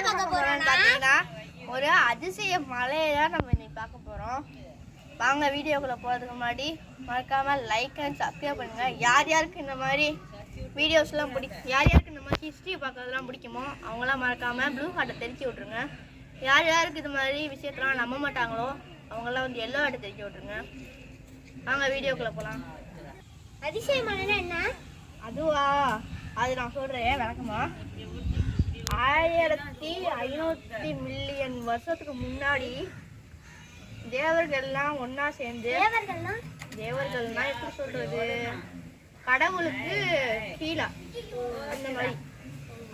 பார்க்க போறோம்னு பார்த்தீங்கன்னா ஒரு அதிசய மலையை தான் நம்ம இன்னைக்கு பார்க்க போறோம். வாங்க வீடியோக்குள்ள போறதுக்கு முன்னாடி மறக்காம லைக் அண்ட் சப்ஸ்கிரைப் பண்ணுங்க. யார் யாருக்கு இந்த மாதிரி வீடியோஸ்லாம் பிடிக்கும், யார் யாருக்கு இந்த மாதிரி ஹிஸ்ட்ரி பார்க்கறதுலாம் பிடிக்குமோ அவங்களாம் மறக்காம ப்ளூ ஹார்ட்டை தெரிவிச்சு விட்ருங்க. யார் யாருக்கு இது மாதிரி விஷயத்தெல்லாம் நம்ப மாட்டாங்களோ அவங்களாம் வந்து எல்லோ ஹார்ட்டை தெரிவிச்சு விட்ருங்க. வாங்க வீடியோக்குள்ள போகலாம். அதிசய மலைன்னா என்ன? அதுவா, அது நான் சொல்றேன் விளக்கமா. 1500 மில்லியன் வருஷத்துக்கு முன்னாடி தேவர்கள்லாம் ஒன்னா சேர்ந்து, தேவர்கள்னா எப்படி சொல்றது, கடவுளுக்கு கீழே அந்த மாதிரி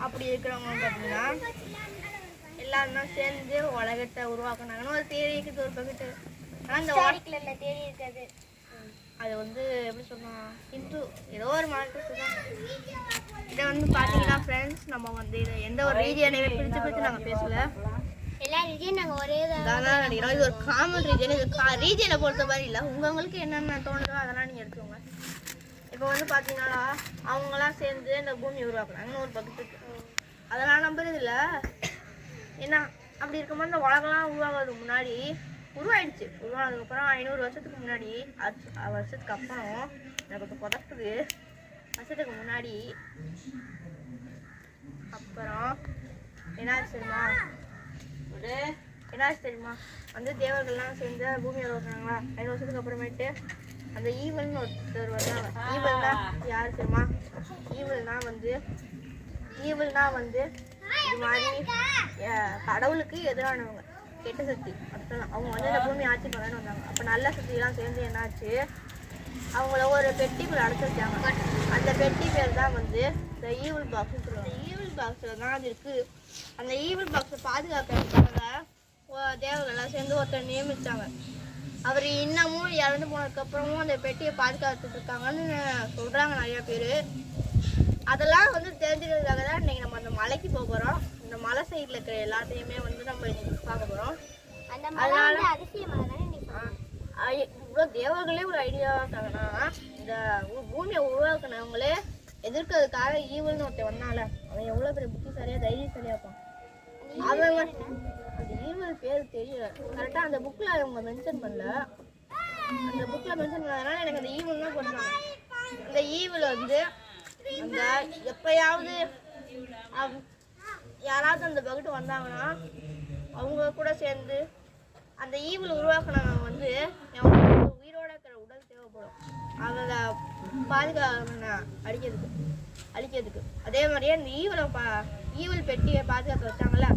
அப்படி இருக்கிறவங்க பார்த்தீங்கன்னா எல்லாரும் சேர்ந்து உலகத்தை உருவாக்குனாங்கன்னு ஒரு தேரி இருக்குது ஒரு பக்கத்து. ஆனால் அந்த தேடி இருக்காது, அது வந்து எப்படி சொல்லலாம், இன்ட்ரூ ஏதோ ஒரு மாதிரி சொல்லுவாங்க. இதை வந்து பார்த்தீங்கன்னா ஃப்ரெண்ட்ஸ், நம்ம வந்து இதை எந்த ஒரு ரீஜியனையுமே பிரித்து நாங்கள் பேசலை. எல்லா ரீஜியன் நாங்கள் ஒரே தான் நினைக்கிறோம். இது ஒரு காமன் ரீஜன். இது ரீஜனை பொறுத்த மாதிரி இல்லை, உங்களுக்கு என்னென்ன தோணுதோ அதெல்லாம் நீங்கள் எடுத்துக்கோங்க. இப்போ வந்து பார்த்தீங்கன்னா அவங்களாம் சேர்ந்து இந்த பூமி உருவாக்குறாங்கன்னு ஒரு பக்கத்துக்கு. அதெல்லாம் நம்புறது இல்லை. ஏன்னா அப்படி இருக்கும்போது இந்த உலகம்லாம் உருவாகிறதுக்கு முன்னாடி உருவாயிடுச்சு. உருவானதுக்கப்புறம் 500 வருஷத்துக்கு முன்னாடி, வருஷத்துக்கு அப்புறம் எனக்கு கொஞ்சம் புதப்புது, வருஷத்துக்கு முன்னாடி அப்புறம் என்னாச்சு தெரியுமா, வந்து தேவர்கள்லாம் சேர்ந்து பூமியை உருவாக்குனாங்களா. 5 வருஷத்துக்கு அப்புறமேட்டு அந்த ஈவல்னு ஒருத்தர் வந்தாங்க. ஈவல்னா யார் தெரியுமா? ஈவல்னா வந்து இது மாதிரி கடவுளுக்கு எதிரானவங்க, கெட்ட சக்தி. அதுதான் அவங்க வந்து இந்த பூமி ஆட்சி பண்ணணும்னு வந்தாங்க. அப்போ நல்ல சக்தியெல்லாம் சேர்ந்து என்னாச்சு, அவங்கள ஒரு பெட்டிக்குள்ள அடைச்சி வச்சாங்க. அந்த பெட்டி பேர் தான் வந்து இந்த ஈவில் பாக்ஸ்ன்னு சொல்லுவாங்க. ஈவில் பாக்ஸில் தான் அது இருக்குது. அந்த ஈவில் பாக்ஸை பாதுகாக்கிறதுக்காக தேவர்கள்லாம் சேர்ந்து ஒருத்தர் நியமித்தாங்க. அவர் இன்னமும் இறந்து போனதுக்கப்புறமும் அந்த பெட்டியை பாதுகாத்துட்டு இருக்காங்கன்னு சொல்கிறாங்க நிறைய பேர். அதெல்லாம் வந்து தெரிஞ்சுக்கிறதுக்காக தான் இன்றைக்கி நம்ம அந்த மலைக்கு போக போகிறோம். இந்த மலை சைடில் இருக்கிற எல்லாத்தையுமே வந்து நம்ம இன்னைக்கு பார்க்க போகிறோம். அதனால அதிசய மலை தானே இவ்வளோ தேவர்களே ஒரு ஐடியா இருக்காங்கன்னா, இந்த பூமியை உருவாக்குனவங்களே எதிர்க்கிறதுக்காக ஈவல்னு ஒருத்தர் வந்தால, அவன் எவ்வளோ பெரிய புத்திசாலியாக தைரியசாலியாக இருப்பான். அவன் அந்த ஈவல் பேர் தெரியல கரெக்டாக, அந்த புக்கில் அவங்க மென்ஷன் பண்ணல. அந்த புக்கில் மென்ஷன் பண்ணதுனால எனக்கு அந்த ஈவல் தான் போட்டாங்க. அந்த ஈவில் வந்து அந்த எப்பயாவது யாராவது அந்த பக்கத்து வந்தாங்கன்னா அவங்க கூட சேர்ந்து அந்த ஈவில் உருவாக்குனவங்க வந்து உயிரோட இருக்கிற உடல் தேவைப்படும் அவங்கள பாதுகாக்க அழிக்கிறதுக்கு. அதே மாதிரியே அந்த ஈவில் பெட்டியை பாதுகாக்க வச்சாங்கல்ல,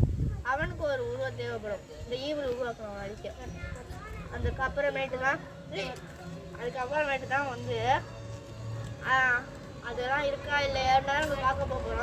அவனுக்கு ஒரு உருவம் தேவைப்படும் இந்த ஈவில் உருவாக்குனவங்க அழிக்க. அதுக்கப்புறமேட்டு தான் வந்து அதெல்லாம் இருக்கா இல்லையான்னு நம்ம பார்க்க போகிறோம்.